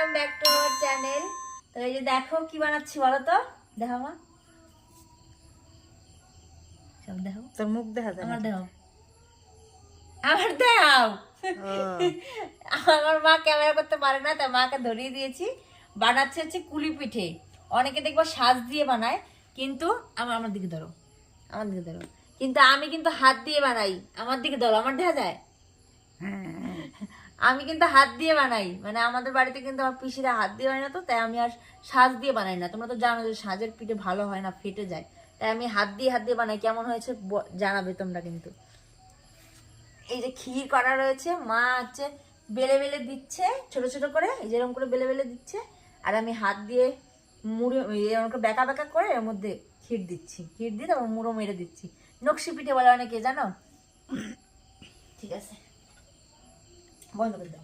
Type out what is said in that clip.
Welcome back to our channel. তো এই যে দেখো কি বানাচ্ছি বলো তো, দেখো মা, সব দেখো, তোর মুখ দেখা যায় আমার না। দেখো, আমার দাও। আমার মা ক্যামেরা করতে পারে না, তাই মাকে ধরিয়ে দিয়েছি। বানাচ্ছে হচ্ছে কুলি পিঠে। অনেকে দেখবো সাজ দিয়ে বানায়, কিন্তু আমার দিকে ধরো, আমার দিকে ধরো, কিন্তু আমি কিন্তু হাত দিয়ে বানাই। আমার দিকে ধরো, আমার দেখা যায়। আমি কিন্তু হাত দিয়ে বানাই, মানে আমাদের বাড়িতে কিন্তু আমার পিসিরা হাত দিয়ে বানায় না, তো তাই আমি আর সাজ দিয়ে বানাই না। তোমরা তো জানো যে সাজের পিঠে ভালো হয় না, ফেটে যায়, তাই আমি হাত দিয়ে বানাই। কেমন হয়েছে জানাবে তোমরা কিন্তু। এই যে ক্ষীর করা রয়েছে, মা হচ্ছে বেলে বেলে দিচ্ছে ছোট ছোট করে, এই যেরকম করে বেলে বেলে দিচ্ছে, আর আমি হাত দিয়ে মুড়ে এরকম করে বেঁকা বেঁকা করে এর মধ্যে ক্ষীর দিচ্ছি। ক্ষীর দিয়ে তারপর মুড়ো মেরে দিচ্ছি। নকশি পিঠে বলে অনেকে, জানো? ঠিক আছে, বন্ধ করে দাও।